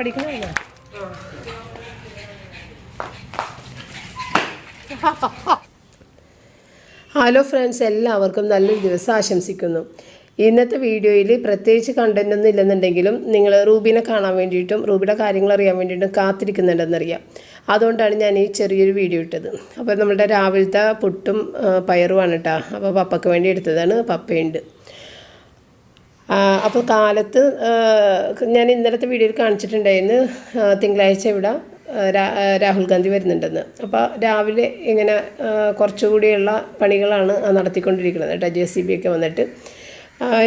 പഠിക്കണമല്ലോ. Hello friends, എല്ലാവർക്കും നല്ലൊരു ദിവസം ആശംസിക്കുന്നു. ഇന്നത്തെ വീഡിയോയിൽ പ്രത്യേകിച്ച് കണ്ടൻ്റ് ഒന്നും ഇല്ലെന്നുണ്ടെങ്കിലും നിങ്ങൾ റൂബിനെ കാണാൻ വേണ്ടിയിട്ടും റൂബിയുടെ കാര്യങ്ങൾ അറിയാൻ വേണ്ടിയിട്ടും കാത്തിരിക്കുന്നുണ്ടെന്നറിയാം. അതുകൊണ്ടാണ് ഞാൻ ഈ ചെറിയൊരു വീഡിയോ ഇട്ടത്. അപ്പോൾ നമ്മളുടെ രാവിലത്തെ പുട്ടും പയറുമാണ് കേട്ടോ. അപ്പോൾ പപ്പയ്ക്ക് വേണ്ടി എടുത്തതാണ്, പപ്പയുണ്ട്. അപ്പോൾ കാലത്ത് ഞാൻ ഇന്നലത്തെ വീഡിയോയിൽ കാണിച്ചിട്ടുണ്ടായിരുന്നു തിങ്കളാഴ്ച ഇവിടെ രാഹുൽ ഗാന്ധി വരുന്നുണ്ടെന്ന്. അപ്പോൾ രാവിലെ ഇങ്ങനെ കുറച്ചുകൂടിയുള്ള പണികളാണ് നടത്തിക്കൊണ്ടിരിക്കുന്നത് കേട്ടോ. JCB ഒക്കെ വന്നിട്ട്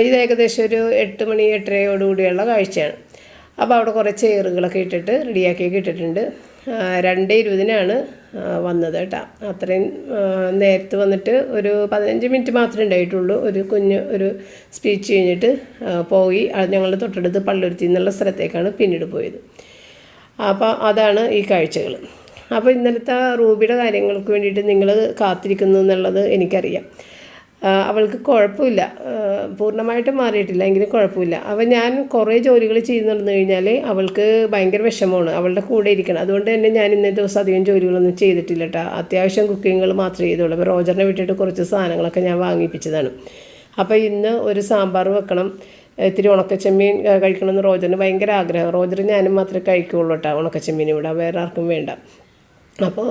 ഇത് ഏകദേശം ഒരു 8 മണി 8:30 കാഴ്ചയാണ്. അപ്പോൾ അവിടെ കുറേ ചെയറുകളൊക്കെ ഇട്ടിട്ട് റെഡിയാക്കിയൊക്കെ ഇട്ടിട്ടുണ്ട്. 2:20 വന്നത് കേട്ടോ. അത്രയും നേരത്തെ വന്നിട്ട് ഒരു 15 മിനിറ്റ് മാത്രമേ ഉണ്ടായിട്ടുള്ളൂ. ഒരു സ്പീച്ച് കഴിഞ്ഞിട്ട് പോയി ഞങ്ങളുടെ തൊട്ടടുത്ത് പള്ളുരുത്തി എന്നുള്ള സ്ഥലത്തേക്കാണ് പിന്നീട് പോയത്. അപ്പോൾ അതാണ് ഈ കാഴ്ചകൾ. അപ്പോൾ ഇന്നലത്തെ റൂബിയുടെ കാര്യങ്ങൾക്ക് വേണ്ടിയിട്ട് നിങ്ങൾ കാത്തിരിക്കുന്നു എന്നുള്ളത് എനിക്കറിയാം. അവൾക്ക് കുഴപ്പമില്ല, പൂർണ്ണമായിട്ട് മാറിയിട്ടില്ല, എങ്കിലും കുഴപ്പമില്ല. അപ്പോൾ ഞാൻ കുറേ ജോലികൾ ചെയ്ത് നടന്നു കഴിഞ്ഞാൽ അവൾക്ക് ഭയങ്കര വിഷമമാണ് അവളുടെ കൂടെ ഇരിക്കണം. അതുകൊണ്ട് തന്നെ ഞാൻ ഇന്നത്തെ ദിവസം അധികം ജോലികളൊന്നും ചെയ്തിട്ടില്ല കേട്ടോ. അത്യാവശ്യം കുക്കിങ്ങുകൾ മാത്രമേ ചെയ്തുള്ളൂ. അപ്പോൾ റോജറിനെ വിട്ടിട്ട് കുറച്ച് സാധനങ്ങളൊക്കെ ഞാൻ വാങ്ങിപ്പിച്ചതാണ്. അപ്പോൾ ഇന്ന് ഒരു സാമ്പാർ വെക്കണം, ഇത്തിരി ഉണക്കച്ചെമ്മീൻ കഴിക്കണമെന്ന് റോജറിന് ഭയങ്കര ആഗ്രഹം. റോജർ ഞാനും മാത്രമേ കഴിക്കുകയുള്ളൂ കേട്ടോ ഉണക്കച്ചെമ്മീൻ, ഇവിടെ വേറെ ആർക്കും വേണ്ട. അപ്പോൾ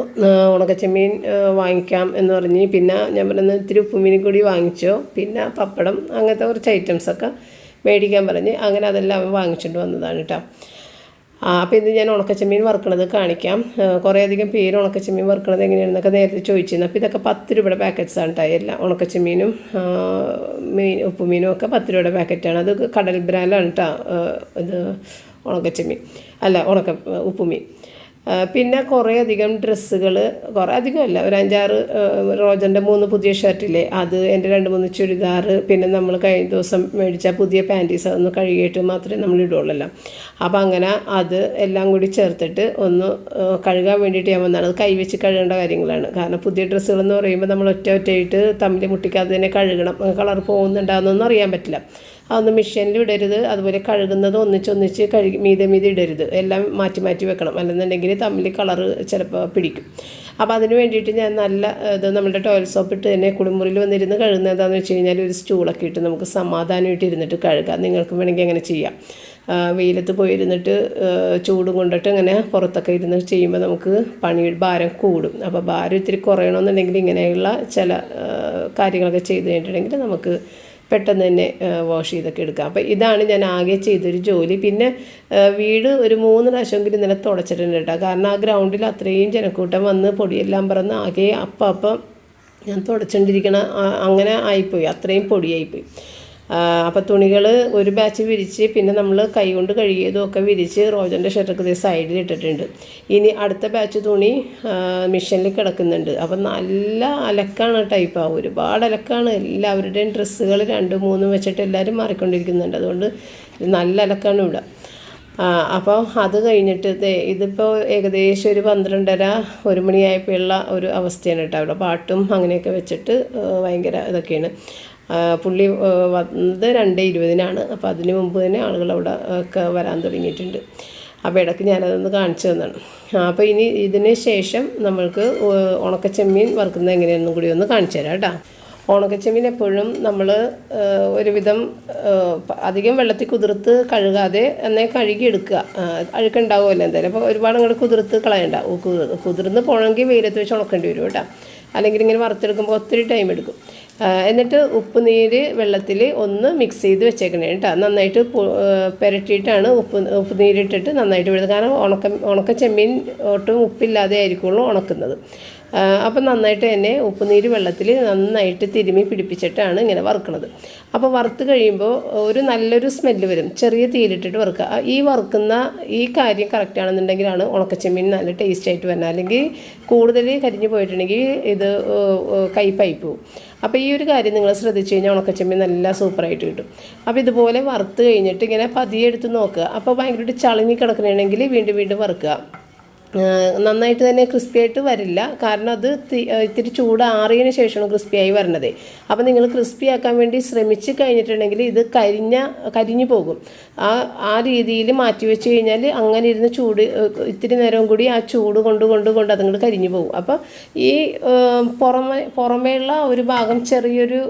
ഉണക്കച്ചെമ്മീൻ വാങ്ങിക്കാം എന്ന് പറഞ്ഞ് പിന്നെ ഞാൻ പറയുന്നത് ഇത്തിരി ഉപ്പുമീനും കൂടി വാങ്ങിച്ചോ, പിന്നെ പപ്പടം, അങ്ങനത്തെ കുറച്ച് ഐറ്റംസൊക്കെ മേടിക്കാൻ പറഞ്ഞ് അങ്ങനെ അതെല്ലാം വാങ്ങിച്ചുകൊണ്ട് വന്നതാണ് കേട്ടോ. അപ്പോൾ ഇന്ന് ഞാൻ ഉണക്കച്ചെമ്മീൻ വറുക്കണത് കാണിക്കാം. കുറേ അധികം പേര് ഉണക്കച്ചെമ്മീൻ വറുക്കണത് എങ്ങനെയാണെന്നൊക്കെ നേരത്തെ ചോദിച്ചിരുന്നു. അപ്പോൾ ഇതൊക്കെ 10 രൂപയുടെ പാക്കറ്റ്സാണ് കേട്ടോ. എല്ലാം ഉണക്കച്ചെമ്മീനും ഉപ്പുമീനും ഒക്കെ 10 രൂപയുടെ പാക്കറ്റാണ്. അത് കടൽ ബ്രാൻഡാണ് കേട്ടോ. ഇത് ഉണക്കച്ചെമ്മീൻ അല്ല ഉപ്പുമീൻ. പിന്നെ കുറേ അധികം ഡ്രസ്സുകൾ, കുറേ അധികമല്ല, ഒരു 5-6 റോജറിൻ്റെ 3 പുതിയ ഷർട്ടില്ലേ അത്, എൻ്റെ 2-3 ചുരിദാർ, പിന്നെ നമ്മൾ കഴിഞ്ഞ ദിവസം മേടിച്ച പുതിയ പാൻറ്റീസ് അതൊന്ന് കഴുകിയിട്ട് മാത്രമേ നമ്മൾ ഇടുള്ളൂ. അപ്പോൾ അങ്ങനെ അത് എല്ലാം കൂടി ചേർത്തിട്ട് ഒന്ന് കഴുകാൻ വേണ്ടിയിട്ട് ഞാൻ വന്നതാണ്. അത് കൈവച്ച് കഴുകേണ്ട കാര്യങ്ങളാണ്. കാരണം പുതിയ ഡ്രസ്സുകളെന്ന് പറയുമ്പോൾ നമ്മൾ ഒറ്റയായിട്ട് തമ്മിൽ മുട്ടിക്കാതെ തന്നെ കഴുകണം. കളർ പോകുന്നുണ്ടാകുന്നൊന്നും അറിയാൻ പറ്റില്ല. അതൊന്ന് മെഷീനിൽ ഇടരുത്. അതുപോലെ കഴുകുന്നത് ഒന്നിച്ച് മീതെ ഇടരുത്. എല്ലാം മാറ്റി വെക്കണം, അല്ലെന്നുണ്ടെങ്കിൽ തമ്മിൽ കളറ് ചിലപ്പോൾ പിടിക്കും. അപ്പോൾ അതിന് വേണ്ടിയിട്ട് ഞാൻ നല്ല ഇത് നമ്മുടെ ടോയ്ലറ്റ് സോപ്പ് ഇട്ട് തന്നെ കുളിമുറിയിൽ വന്നിരുന്ന് കഴുകുന്നത് എന്താണെന്ന് വെച്ച് കഴിഞ്ഞാൽ ഒരു സ്റ്റൂളൊക്കെ ഇട്ട് നമുക്ക് സമാധാനമായിട്ട് ഇരുന്നിട്ട് കഴുകാം. നിങ്ങൾക്ക് വേണമെങ്കിൽ അങ്ങനെ ചെയ്യാം. വെയിലത്ത് പോയിരുന്നിട്ട് ചൂടും കൊണ്ടിട്ട് ഇങ്ങനെ പുറത്തൊക്കെ ഇരുന്ന് ചെയ്യുമ്പോൾ നമുക്ക് ഭാരം കൂടും. അപ്പോൾ ഭാരം ഇത്തിരി കുറയണമെന്നുണ്ടെങ്കിൽ ഇങ്ങനെയുള്ള ചില കാര്യങ്ങളൊക്കെ ചെയ്ത് കഴിഞ്ഞിട്ടുണ്ടെങ്കിൽ നമുക്ക് പെട്ടെന്ന് തന്നെ വാഷ് ചെയ്തൊക്കെ എടുക്കാം. അപ്പോൾ ഇതാണ് ഞാൻ ആകെ ചെയ്തൊരു ജോലി. പിന്നെ വീട് ഒരു 3 പ്രാവശ്യമെങ്കിലും ഇന്നലെ തുടച്ചിട്ടുണ്ട് കേട്ടോ. കാരണം ആ ഗ്രൗണ്ടിൽ അത്രയും ജനക്കൂട്ടം വന്ന് പൊടിയെല്ലാം പറന്ന് ആകെ അപ്പം ഞാൻ തുടച്ചുകൊണ്ടിരിക്കണം, അങ്ങനെ ആയിപ്പോയി, അത്രയും പൊടിയായിപ്പോയി. അപ്പോൾ തുണികൾ ഒരു ബാച്ച് വിരിച്ച് പിന്നെ നമ്മൾ കൈ കൊണ്ട് കഴുകിയതുമൊക്കെ വിരിച്ച് റോജറിൻ്റെ ഷർട്ടൊക്കെ സൈഡിൽ ഇട്ടിട്ടുണ്ട്. ഇനി അടുത്ത ബാച്ച് തുണി മെഷീനിൽ കിടക്കുന്നുണ്ട്. അപ്പം നല്ല അലക്കാണ് ടൈപ്പാണ്, ഒരുപാട് അലക്കാണ്. എല്ലാവരുടെയും ഡ്രസ്സുകൾ 2-3 വെച്ചിട്ട് എല്ലാവരും മാറിക്കൊണ്ടിരിക്കുന്നുണ്ട്. അതുകൊണ്ട് നല്ല അലക്കാണ് ഇവിടെ. അപ്പോൾ അത് കഴിഞ്ഞിട്ട് ഇതിപ്പോൾ ഏകദേശം ഒരു 12:30-1 മണിയായപ്പോഴുള്ള ഒരു അവസ്ഥയാണ് കേട്ടോ. അവിടെ പാട്ടും അങ്ങനെയൊക്കെ വെച്ചിട്ട് ഭയങ്കര ഇതൊക്കെയാണ്. പുള്ളി വന്നത് 2:20 അപ്പോൾ അതിന് മുമ്പ് തന്നെ ആളുകൾ അവിടെ ഒക്കെ വരാൻ തുടങ്ങിയിട്ടുണ്ട്. അപ്പോൾ ഇടയ്ക്ക് ഞാനതൊന്ന് കാണിച്ചു തന്നതാണ്. അപ്പോൾ ഇനി ഇതിന് ശേഷം നമ്മൾക്ക് ഉണക്കച്ചെമ്മീൻ വറുക്കുന്നത് എങ്ങനെയാണെന്നും കൂടി ഒന്ന് കാണിച്ചു തരാം കേട്ടോ. ഉണക്കച്ചെമ്മീൻ എപ്പോഴും നമ്മൾ ഒരുവിധം അധികം വെള്ളത്തിൽ കുതിർത്ത് കഴുകാതെ എന്നാൽ കഴുകിയെടുക്കുക. അഴുക്കുണ്ടാവുമല്ലോ എന്തായാലും. അപ്പോൾ ഒരുപാട് അങ്ങോട്ട് കുതിർത്ത് കളയണ്ട. കുതിർന്ന് പോകണമെങ്കിൽ വെയിലത്ത് വെച്ച് ഉണക്കേണ്ടി വരും കേട്ടോ. അല്ലെങ്കിൽ ഇങ്ങനെ വറുത്തെടുക്കുമ്പോൾ ഒത്തിരി ടൈം എടുക്കും. എന്നിട്ട് ഉപ്പുനീര് വെള്ളത്തിൽ ഒന്ന് മിക്സ് ചെയ്ത് വെച്ചേക്കണേ കേട്ടോ. നന്നായിട്ട് പുരട്ടിയിട്ടാണ് ഉപ്പുനീരിട്ടിട്ട് നന്നായിട്ട് വിടുന്നത്. കാരണം ഉണക്കച്ചെമ്മീൻ ഒട്ടും ഉപ്പില്ലാതെ ആയിരിക്കുള്ളൂ ഉണക്കുന്നത്. അപ്പം നന്നായിട്ട് തന്നെ ഉപ്പുനീര് വെള്ളത്തിൽ നന്നായിട്ട് തിരുമ്മി പിടിപ്പിച്ചിട്ടാണ് ഇങ്ങനെ വറുക്കുന്നത്. അപ്പോൾ വറുത്ത് കഴിയുമ്പോൾ ഒരു നല്ലൊരു സ്മെല്ല് വരും. ചെറിയ തീയിലിട്ടിട്ട് വറുക്കുക. ഈ വറുക്കുന്ന ഈ കാര്യം കറക്റ്റാണെന്നുണ്ടെങ്കിലാണ് ഉണക്കച്ചെമ്മീൻ നല്ല ടേസ്റ്റായിട്ട് വരുന്നത്. അല്ലെങ്കിൽ കൂടുതൽ കരിഞ്ഞു പോയിട്ടുണ്ടെങ്കിൽ ഇത് കയ്പായി പോവും. അപ്പോൾ ഈ ഒരു കാര്യം നിങ്ങൾ ശ്രദ്ധിച്ചു കഴിഞ്ഞാൽ ഉണക്കച്ചെമ്മീൻ നല്ല സൂപ്പറായിട്ട് കിട്ടും. അപ്പോൾ ഇതുപോലെ വറുത്ത് കഴിഞ്ഞിട്ട് ഇങ്ങനെ പതിയെ എടുത്ത് നോക്കുക. അപ്പോൾ ഭയങ്കരമായിട്ട് ചളുങ്ങി കിടക്കണമെങ്കിൽ വീണ്ടും വറുക്കുക. നന്നായിട്ട് തന്നെ ക്രിസ്പി ആയിട്ട് വരില്ല, കാരണം അത് ഇത്തിരി ചൂടാറിയതിന് ശേഷമാണ് ക്രിസ്പിയായി വരണത്. അപ്പോൾ നിങ്ങൾ ക്രിസ്പി ആക്കാൻ വേണ്ടി ശ്രമിച്ച് കഴിഞ്ഞിട്ടുണ്ടെങ്കിൽ ഇത് കരിഞ്ഞു പോകും. ആ രീതിയിൽ മാറ്റി വെച്ച് കഴിഞ്ഞാൽ അങ്ങനെ ഇരുന്ന് ഇത്തിരി നേരവും കൂടി ആ ചൂട് കൊണ്ട് അതങ്ങോട്ട് കരിഞ്ഞു പോകും. അപ്പോൾ ഈ പുറമേയുള്ള ഒരു ഭാഗം ചെറിയൊരു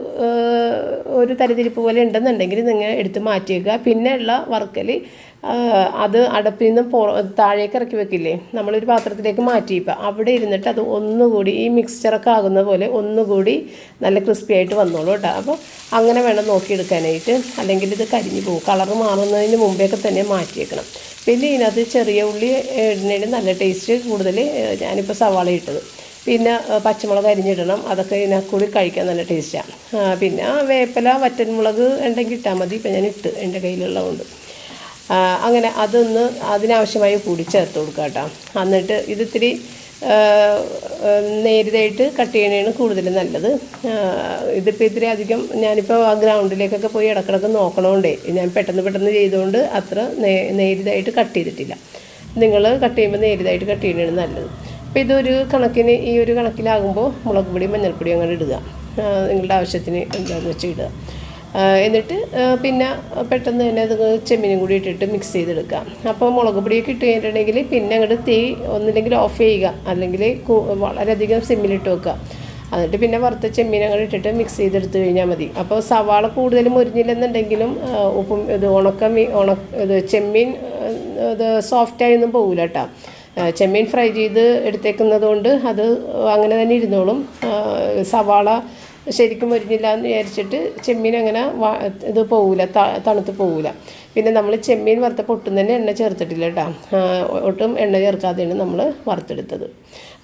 തരിതിരിപ്പ് പോലെ ഉണ്ടെന്നുണ്ടെങ്കിൽ നിങ്ങൾ എടുത്ത് മാറ്റിയേക്കുക. പിന്നെ ഉള്ള വറുക്കൽ അത് അടപ്പിൽ നിന്ന് താഴേക്ക് ഇറക്കി വെക്കില്ലേ, നമ്മളൊരു പാത്രത്തിലേക്ക് മാറ്റിയിപ്പോൾ അവിടെ ഇരുന്നിട്ട് അത് ഒന്നുകൂടി ഈ മിക്സ്ചറൊക്കെ ആകുന്ന പോലെ ഒന്നുകൂടി നല്ല ക്രിസ്പി ആയിട്ട് വന്നോളൂ കേട്ടോ. അപ്പോൾ അങ്ങനെ വേണം നോക്കിയെടുക്കാനായിട്ട്, അല്ലെങ്കിൽ ഇത് കരിഞ്ഞു പോകും. കളറ് മാറുന്നതിന് മുമ്പേയൊക്കെ തന്നെ മാറ്റിയേക്കണം. പിന്നെ ഇതിനകത്ത് ചെറിയ ഉള്ളി ഇടുന്നതിന് നല്ല ടേസ്റ്റ് കൂടുതൽ. ഞാനിപ്പോൾ സവാള ഇട്ടത്, പിന്നെ പച്ചമുളക് അരിഞ്ഞിടണം, അതൊക്കെ ഇതിനകത്ത് കൂടി കഴിക്കാൻ നല്ല ടേസ്റ്റാണ്. പിന്നെ വേപ്പില വറ്റൻമുളക് ഉണ്ടെങ്കിൽ ഇട്ടാൽ മതി. ഇപ്പം ഞാൻ ഇട്ട് എൻ്റെ കയ്യിലുള്ളതുകൊണ്ട് അങ്ങനെ അതിനാവശ്യമായി കൂടി ചേർത്ത് കൊടുക്കുക കേട്ടോ. എന്നിട്ട് ഇതിത്തിരി നേരിതായിട്ട് കട്ട് ചെയ്യണതാണ് കൂടുതൽ നല്ലത്. ഇതിപ്പോൾ ഇത്തിരി അധികം ഞാനിപ്പോൾ ആ ഗ്രൗണ്ടിലേക്കൊക്കെ പോയി ഇടക്കിടക്ക് നോക്കണോണ്ടേ ഞാൻ പെട്ടെന്ന് ചെയ്തുകൊണ്ട് അത്ര നേരിതായിട്ട് കട്ട് ചെയ്തിട്ടില്ല. നിങ്ങൾ കട്ട് ചെയ്യുമ്പോൾ നേരിതായിട്ട് കട്ട് ചെയ്യണതാണ് നല്ലത്. അപ്പോൾ ഈ ഒരു കണക്കിലാകുമ്പോൾ മുളക് പൊടി മഞ്ഞൾപ്പൊടി അങ്ങനെ ഇടുക, നിങ്ങളുടെ ആവശ്യത്തിന് എന്താണെന്ന് വെച്ചാൽ ഇടുക. എന്നിട്ട് പിന്നെ പെട്ടെന്ന് തന്നെ അത് ചെമ്മീനും കൂടി ഇട്ടിട്ട് മിക്സ് ചെയ്തെടുക്കാം. അപ്പോൾ മുളക് പൊടിയൊക്കെ ഇട്ട് കഴിഞ്ഞിട്ടുണ്ടെങ്കിൽ പിന്നെ അങ്ങോട്ട് തീ ഒന്നില്ലെങ്കിൽ ഓഫ് ചെയ്യുക, അല്ലെങ്കിൽ വളരെയധികം സിമ്മിലിട്ട് വെക്കുക. എന്നിട്ട് പിന്നെ വറുത്ത ചെമ്മീൻ അങ്ങോട്ട് ഇട്ടിട്ട് മിക്സ് ചെയ്തെടുത്ത് കഴിഞ്ഞാൽ മതി. അപ്പോൾ സവാള കൂടുതൽ മുരിഞ്ഞില്ലെന്നുണ്ടെങ്കിലും ഉപ്പും ചെമ്മീൻ ഇത് സോഫ്റ്റായൊന്നും പോകില്ല കേട്ടോ. ചെമ്മീൻ ഫ്രൈ ചെയ്ത് എടുത്തേക്കുന്നത് കൊണ്ട് അത് അങ്ങനെ തന്നെ ഇരുന്നോളും. സവാള ശരിക്കും മുരിഞ്ഞില്ല എന്ന് വിചാരിച്ചിട്ട് ചെമ്മീൻ അങ്ങനെ ഇത് പോകില്ല, തണുത്ത് പോകില്ല. പിന്നെ നമ്മൾ ചെമ്മീൻ വറുത്തപ്പോൾ ഒട്ടും തന്നെ എണ്ണ ചേർത്തിട്ടില്ല കേട്ടോ, ഒട്ടും എണ്ണ ചേർക്കാതെയാണ് നമ്മൾ വറുത്തെടുത്തത്.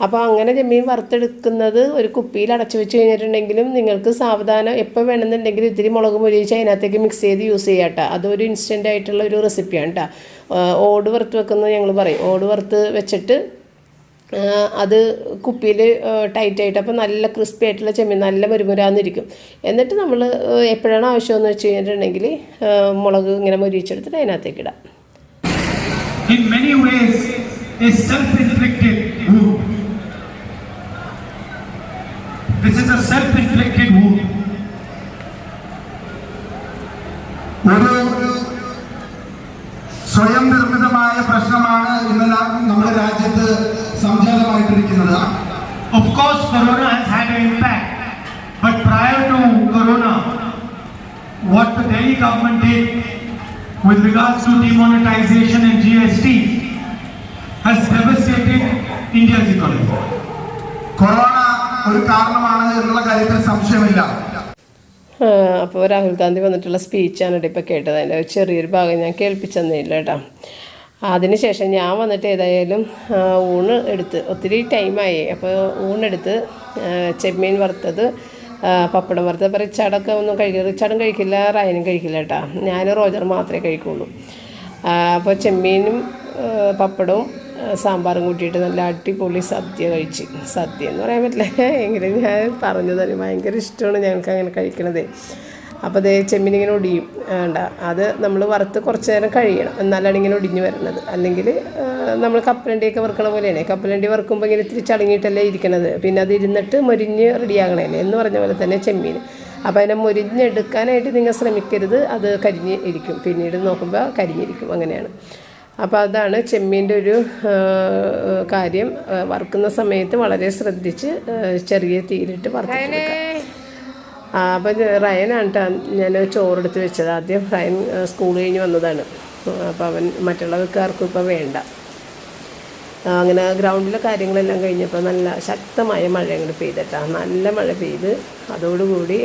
അപ്പോൾ അങ്ങനെ ചെമ്മീൻ വറുത്തെടുക്കുന്നത് ഒരു കുപ്പിയിൽ അടച്ചു വെച്ച് കഴിഞ്ഞിട്ടുണ്ടെങ്കിലും നിങ്ങൾക്ക് സാവധാനം എപ്പോൾ വേണമെന്നുണ്ടെങ്കിലും ഇത്തിരി മുളക് മൊരിയിച്ച് അതിനകത്തേക്ക് മിക്സ് ചെയ്ത് യൂസ് ചെയ്യാം കേട്ടോ. അതൊരു ഇൻസ്റ്റൻ്റ് ആയിട്ടുള്ള ഒരു റെസിപ്പിയാണ് കേട്ടോ. ഓട് വറുത്ത് വെക്കുന്നത് ഞങ്ങൾ പറയും. ഓട് വറുത്ത് വെച്ചിട്ട് അത് കുപ്പിയിൽ ടൈറ്റായിട്ട്, അപ്പോൾ നല്ല ക്രിസ്പി ആയിട്ടുള്ള ചെമ്മീൻ നല്ല മുരുമുരാന്നിരിക്കും. എന്നിട്ട് നമ്മൾ എപ്പോഴാണ് ആവശ്യമെന്ന് വെച്ച് കഴിഞ്ഞിട്ടുണ്ടെങ്കിൽ മുളക് ഇങ്ങനെ മൊരിയിച്ചെടുത്തിട്ട് അതിനകത്തേക്ക് ഇടാം. In many ways, a self-inflicted wound. This is a self-inflicted wound. ഒരു സ്വയം നിർമ്മിതമായ പ്രശ്നമാണ് ഇന്നെല്ലാം നമ്മുടെ രാജ്യത്ത് സംജാതമായിട്ടിരിക്കുന്നത്. Of course, Corona has had an impact, but prior to Corona, what the Delhi government did with regards to demonetization and GST has devastated India's economy. Corona ഒരു കാരണമാണ് എന്നുള്ള കാര്യത്തിൽ സംശയമില്ല. അപ്പോൾ രാഹുൽ ഗാന്ധി വന്നിട്ടുള്ള സ്പീച്ചാണ് ഇപ്പോൾ കേട്ടത്. അതിൻ്റെ ചെറിയൊരു ഭാഗം ഞാൻ കേൾപ്പിച്ചെന്നില്ല കേട്ടോ. അതിനുശേഷം ഞാൻ വന്നിട്ട് ഏതായാലും ഊണ് എടുത്ത് ഒത്തിരി ടൈമായി. അപ്പോൾ ഊണെടുത്ത് ചെമ്മീൻ വറുത്തത്, പപ്പടം വറുത്തത്. അപ്പോൾ റിച്ചാർഡൊക്കെ ഒന്നും കഴിക്കില്ല, റിച്ചാർഡും കഴിക്കില്ല, റയനും കഴിക്കില്ല കേട്ടോ. ഞാൻ റോജർ മാത്രമേ കഴിക്കുള്ളൂ. അപ്പോൾ ചെമ്മീനും പപ്പടവും സാമ്പാറും കൂട്ടിയിട്ട് നല്ല അടിപൊളി സദ്യ കഴിച്ച്. സദ്യ എന്ന് പറയാൻ പറ്റില്ല, എങ്കിലും ഞാൻ പറഞ്ഞു തന്നെ ഭയങ്കര ഇഷ്ടമാണ് ഞങ്ങൾക്ക് അങ്ങനെ കഴിക്കണത്. അപ്പോൾ അതേ ചെമ്മീനിങ്ങനെ ഒടിയും വേണ്ട, അത് നമ്മൾ വറുത്ത് കുറച്ച് നേരം കഴിയണം, എന്നാലാണ് ഇങ്ങനെ ഒടിഞ്ഞ് വരുന്നത്. അല്ലെങ്കിൽ നമ്മൾ കപ്പലണ്ടിയൊക്കെ വറുക്കണ പോലെയാണ്. കപ്പലണ്ടി വറുക്കുമ്പോൾ ഇങ്ങനെ ഇത്തിരി ചടങ്ങിയിട്ടല്ലേ ഇരിക്കണത്, പിന്നെ അത് ഇരുന്നിട്ട് മൊരിഞ്ഞ് റെഡിയാകണേനെ എന്ന് പറഞ്ഞ പോലെ തന്നെ ചെമ്മീൻ. അപ്പോൾ അതിനെ മൊരിഞ്ഞെടുക്കാനായിട്ട് നിങ്ങൾ ശ്രമിക്കരുത്, അത് കരിഞ്ഞ് ഇരിക്കും, പിന്നീട് നോക്കുമ്പോൾ കരിഞ്ഞിരിക്കും, അങ്ങനെയാണ്. അപ്പോൾ അതാണ് ചെമ്മീൻ്റെ ഒരു കാര്യം. വറുക്കുന്ന സമയത്ത് വളരെ ശ്രദ്ധിച്ച് ചെറിയ തീയിലിട്ട് വറുത്തെടുക്കാം. അപ്പോൾ റയനാണ് കേട്ടോ ഞാൻ ചോറെടുത്ത് വെച്ചത്. ആദ്യം റയൻ സ്കൂൾ കഴിഞ്ഞ് വന്നതാണ്. അപ്പോൾ അവൻ മറ്റുള്ളവർക്കാർക്കും ഇപ്പോൾ വേണ്ട. അങ്ങനെ ഗ്രൗണ്ടിലെ കാര്യങ്ങളെല്ലാം കഴിഞ്ഞപ്പോൾ നല്ല ശക്തമായ മഴ അങ്ങോട്ട് പെയ്തിട്ടാ, നല്ല മഴ പെയ്ത് അതോടുകൂടി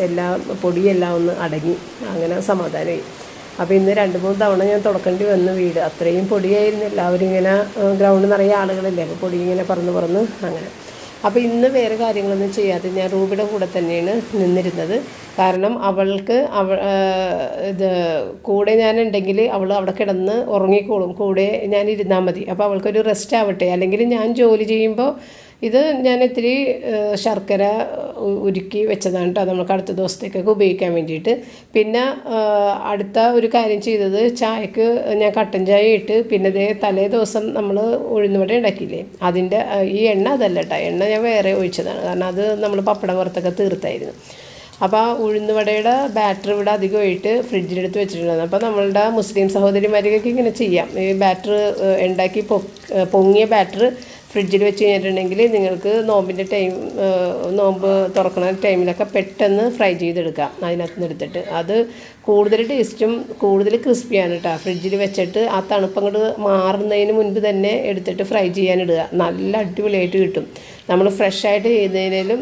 എല്ലാ പൊടിയെല്ലാം ഒന്ന് അടങ്ങി, അങ്ങനെ സമാധാനമായി. അപ്പോൾ ഇന്ന് 2-3 തവണ ഞാൻ തുടക്കേണ്ടി വന്നു വീട്, അത്രയും പൊടിയായിരുന്നു. എല്ലാവരും ഇങ്ങനെ ഗ്രൗണ്ട് നിറയെ ആളുകളില്ലേ, അപ്പോൾ പൊടി ഇങ്ങനെ പറന്ന് അങ്ങനെ. അപ്പോൾ ഇന്ന് വേറെ കാര്യങ്ങളൊന്നും ചെയ്യാതെ ഞാൻ റൂബിയുടെ കൂടെ തന്നെയാണ് നിന്നിരുന്നത്. കാരണം അവൾക്ക് ഇത് കൂടെ ഞാനുണ്ടെങ്കിൽ അവൾ അവിടെ കിടന്ന് ഉറങ്ങിക്കോളും, കൂടെ ഞാൻ ഇരുന്നാൽ മതി. അപ്പോൾ അവൾക്കൊരു റെസ്റ്റ് ആവട്ടെ. അല്ലെങ്കിൽ ഞാൻ ജോലി ചെയ്യുമ്പോൾ ഇത് ഞാൻ ഇത്തിരി ശർക്കര ഉരുക്കി വെച്ചതാണ് കേട്ടോ, നമുക്ക് അടുത്ത ദിവസത്തേക്കൊക്കെ ഉപയോഗിക്കാൻ വേണ്ടിയിട്ട്. പിന്നെ അടുത്ത ഒരു കാര്യം ചെയ്തത്, ചായക്ക് ഞാൻ കട്ടൻ ചായ ഇട്ട് പിന്നെ തലേ ദിവസം നമ്മൾ ഉഴുന്നുവട ഉണ്ടാക്കിയില്ലേ, അതിൻ്റെ ഈ എണ്ണ അതല്ല കേട്ടോ, എണ്ണ ഞാൻ വേറെ ഒഴിച്ചതാണ്. കാരണം അത് നമ്മൾ പപ്പടം വറുത്തൊക്കെ തീർത്തായിരുന്നു. അപ്പോൾ ആ ഉഴുന്നുവടയുടെ ബാറ്റർ ഇവിടെ അധികമായിട്ട് ഫ്രിഡ്ജിലെടുത്ത് വെച്ചിട്ടുണ്ടായിരുന്നു. അപ്പോൾ നമ്മളുടെ മുസ്ലിം സഹോദരിമാർക്കൊക്കെ ഇങ്ങനെ ചെയ്യാം. ഈ ബാറ്റർ ഉണ്ടാക്കി പൊങ്ങിയ ബാറ്റർ ഫ്രിഡ്ജിൽ വെച്ച് കഴിഞ്ഞിട്ടുണ്ടെങ്കിൽ നിങ്ങൾക്ക് നോമ്പിൻ്റെ നോമ്പ് തുറക്കുന്ന ടൈമിലൊക്കെ പെട്ടെന്ന് ഫ്രൈ ചെയ്തെടുക്കാം. അതിനകത്ത് നിന്ന് എടുത്തിട്ട് അത് കൂടുതൽ ടേസ്റ്റും കൂടുതൽ ക്രിസ്പിയാണ് കേട്ടോ. ഫ്രിഡ്ജിൽ വെച്ചിട്ട് ആ തണുപ്പങ്ങോട്ട് മാറുന്നതിന് മുൻപ് തന്നെ എടുത്തിട്ട് ഫ്രൈ ചെയ്യാനിടുക, നല്ല അടിപൊളിയായിട്ട് കിട്ടും. നമ്മൾ ഫ്രഷായിട്ട് ചെയ്യുന്നതിനും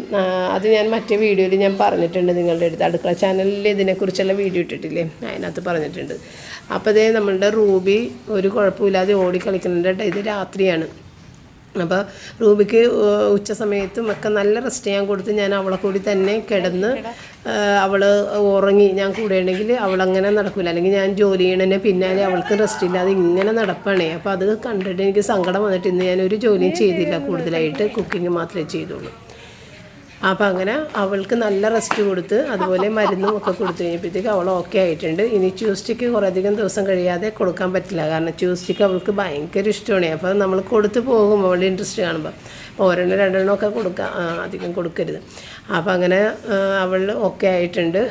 അത് ഞാൻ മറ്റേ വീഡിയോയിൽ ഞാൻ പറഞ്ഞിട്ടുണ്ട് നിങ്ങളുടെ അടുത്ത്, അടുക്കള ചാനലിൽ ഇതിനെക്കുറിച്ചുള്ള വീഡിയോ ഇട്ടിട്ടില്ലേ, അതിനകത്ത് പറഞ്ഞിട്ടുണ്ട്. അപ്പോൾ ഇതേ നമ്മളുടെ റൂബി ഒരു കുഴപ്പമില്ലാതെ ഓടിക്കളിക്കുന്നുണ്ട്. ഇത് രാത്രിയാണ്. അപ്പോൾ റൂബിക്ക് ഉച്ച സമയത്തും ഒക്കെ നല്ല റെസ്റ്റ് ഞാൻ കൊടുത്ത് ഞാൻ അവളെ കൂടി തന്നെ കിടന്ന് അവൾ ഉറങ്ങി. ഞാൻ കൂടെ ഉണ്ടെങ്കിൽ അവളങ്ങനെ നടക്കില്ല, അല്ലെങ്കിൽ ഞാൻ ജോലി ചെയ്യണതിന് പിന്നാലെ അവൾക്ക് റെസ്റ്റ് ഇല്ലാതെ ഇങ്ങനെ നടപ്പാണേ. അപ്പോൾ അത് കണ്ടിട്ട് എനിക്ക് സങ്കടം വന്നിട്ട് ഇന്ന് ഞാനൊരു ജോലിയും ചെയ്തില്ല, കൂടുതലായിട്ട് കുക്കിംഗ് മാത്രമേ ചെയ്തുള്ളൂ. അപ്പോൾ അങ്ങനെ അവൾക്ക് നല്ല റെസ്റ്റ് കൊടുത്ത് അതുപോലെ മരുന്നും ഒക്കെ കൊടുത്തു കഴിഞ്ഞപ്പോഴത്തേക്ക് അവൾ ഓക്കെ ആയിട്ടുണ്ട്. ഇനി ട്യൂസ്ഡേക്ക് കുറേയധികം ദിവസം കഴിയാതെ കൊടുക്കാൻ പറ്റില്ല, കാരണം ട്യൂസ്ഡേക്ക് അവൾക്ക് ഭയങ്കര ഇഷ്ടമാണ്. അപ്പോൾ നമ്മൾ കൊടുത്ത് പോകും അവളുടെ ഇൻട്രസ്റ്റ് കാണുമ്പോൾ. ഒരെണ്ണം രണ്ടെണ്ണം ഒക്കെ കൊടുക്കാം, അധികം കൊടുക്കരുത്. അപ്പോൾ അങ്ങനെ അവൾ ഓക്കെ ആയിട്ടുണ്ട്.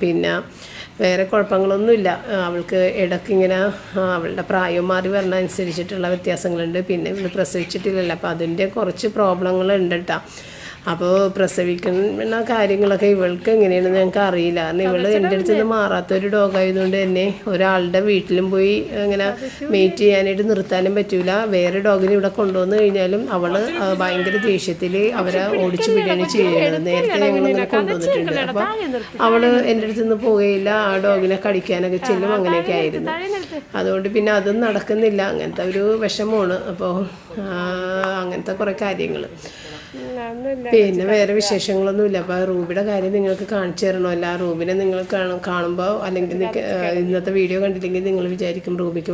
പിന്നെ വേറെ കുഴപ്പങ്ങളൊന്നുമില്ല. അവൾക്ക് ഇടയ്ക്കിങ്ങനെ അവളുടെ പ്രായം മാറി വരണ അനുസരിച്ചിട്ടുള്ള വ്യത്യാസങ്ങളുണ്ട്. പിന്നെ ഇവൾ പ്രസവിച്ചിട്ടില്ലല്ലോ, അപ്പോൾ അതിൻ്റെ കുറച്ച് പ്രോബ്ലങ്ങളുണ്ട് കേട്ടോ. അപ്പോൾ പ്രസവിക്കുന്ന കാര്യങ്ങളൊക്കെ ഇവൾക്ക് എങ്ങനെയാണെന്ന് ഞങ്ങൾക്ക് അറിയില്ല. കാരണം ഇവൾ എൻ്റെ അടുത്ത് നിന്ന് മാറാത്തൊരു ഡോഗായതുകൊണ്ട് തന്നെ ഒരാളുടെ വീട്ടിലും പോയി ഇങ്ങനെ മെയ്റ്റ് ചെയ്യാനായിട്ട് നിർത്താനും പറ്റില്ല. വേറെ ഡോഗിനെ ഇവിടെ കൊണ്ടുവന്ന് കഴിഞ്ഞാലും അവൾ ഭയങ്കര ദേഷ്യത്തിൽ അവരെ ഓടിച്ചു വിടുകയാണ് ചെയ്യുന്നത്. നേരത്തെ ഞങ്ങളിങ്ങനെ കൊണ്ടുവന്നിട്ടുണ്ട്. അപ്പോൾ അവൾ എൻ്റെ അടുത്ത് നിന്ന് പോവുകയില്ല, ആ ഡോഗിനെ കടിക്കാനൊക്കെ ചെല്ലും, അങ്ങനെയൊക്കെ ആയിരുന്നു. അതുകൊണ്ട് പിന്നെ അതും നടക്കുന്നില്ല, അങ്ങനത്തെ ഒരു വിഷമമാണ്. അപ്പോൾ അങ്ങനത്തെ കുറേ കാര്യങ്ങൾ. പിന്നെ വേറെ വിശേഷങ്ങളൊന്നുമില്ല. അപ്പോൾ റൂബിയുടെ കാര്യം നിങ്ങൾക്ക് കാണിച്ചു തരണമല്ലോ. ആ റൂബിനെ നിങ്ങൾ കാണുമ്പോൾ അല്ലെങ്കിൽ ഇന്നത്തെ വീഡിയോ കണ്ടില്ലെങ്കിൽ നിങ്ങൾ വിചാരിക്കും റൂബിക്ക്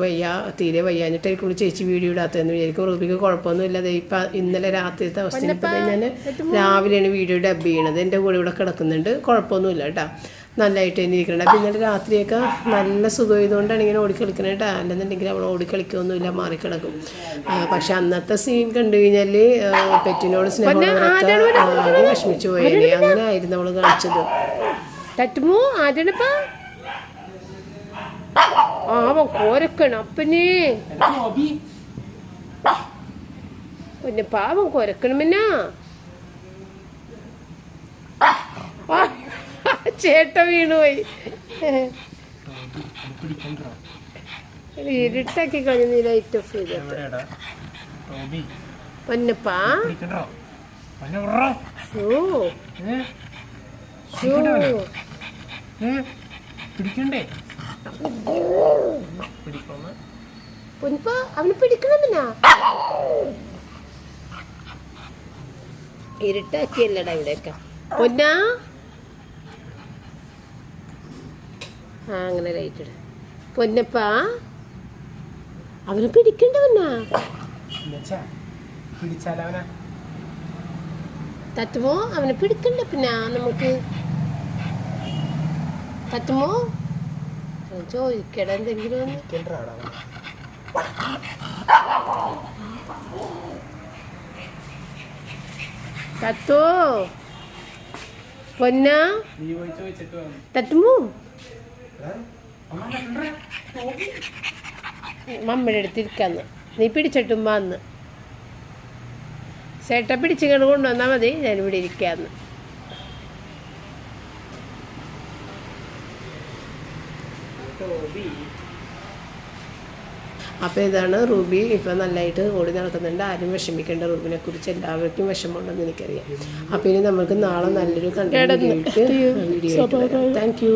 തീരെ വയ്യാഞ്ഞിട്ടായിരിക്കും ചേച്ചി വീഡിയോ ഇടാത്തതെന്ന് വിചാരിക്കും. റൂബിക്ക് കുഴപ്പമൊന്നുമില്ല. ഇപ്പം ഇന്നലെ രാത്രിയത്തെ അവസ്ഥ ഇപ്പം ഞാൻ രാവിലെയാണ് വീഡിയോ ഡബ് ചെയ്യണത്. എൻ്റെ കൂടെ ഇവിടെ കിടക്കുന്നുണ്ട്, കുഴപ്പമൊന്നുമില്ല കേട്ടോ, നല്ലതായിട്ട് തന്നെ ഇരിക്കുന്നുണ്ട്. അപ്പോൾ ഇന്നലെ രാത്രിയൊക്കെ നല്ല സുഖമായതുകൊണ്ടാണ് ഇങ്ങനെ ഓടിക്കളിക്കണത് കേട്ടോ. അല്ലെന്നുണ്ടെങ്കിൽ അവൾ ഓടിക്കളിക്കൊന്നുമില്ല, മാറിക്കിടക്കും. പക്ഷെ അന്നത്തെ സീൻ കണ്ടു കഴിഞ്ഞാൽ പെറ്റിനോട് സ്നേഹമുള്ളവരൊക്കെ ആകെ വിഷമിച്ചു പോയേനെ. അങ്ങനെ ആയിരുന്നു അവൾ കാണിച്ചത്. കോരക്കണം അപ്പനെ, പിന്നെ പാവം കൊരക്കണമെന്നാ. ചേട്ട വീണുപോയി, ഇരുട്ടാക്കി കളഞ്ഞ നീ ലൈറ്റ് ഓഫ് ചെയ്തിട്ട്. പൊന്നപ്പാ പൊന്നപ്പാ അവന് പിടിക്കണമെന്നാ. ഇരുട്ടാക്കിയല്ലടാ ഇവിടെയൊക്കെ പൊന്നാ. അങ്ങനെ ലൈറ്റ് ഇട പൊന്നപ്പാ, അവന് പിടിക്കണ്ടവനാ. തത്തുമോ അവനെ പിടിക്കണ്ട. പിന്നെ നമുക്ക് തത്തുമോ ചോദിക്കട എന്തെങ്കിലും. തത്തോ പൊന്നാ തത്തുമോ മമ്മയുടെ അടുത്തിരിക്കാന്ന്. നീ പിടിച്ചിട്ടും വന്ന് ചേട്ട പിടിച്ചിങ്ങോട്ട് കൊണ്ടുവന്നാൽ മതി, ഞാനിവിടെ ഇരിക്കാന്ന്. അപ്പോൾ ഇതാണ് റൂബി. ഇപ്പം നല്ലതായിട്ട് ഓടി നടക്കുന്നുണ്ട്. ആരും വിഷമിക്കേണ്ട, റൂബിനെ കുറിച്ച് എല്ലാവർക്കും വിഷമമുണ്ടെന്ന് എനിക്കറിയാം. അപ്പോൾ ഇനി നമുക്ക് നാളെ നല്ലൊരു കണ്ടന്റ് വീഡിയോ ആയിട്ട് വരാം. Thank you.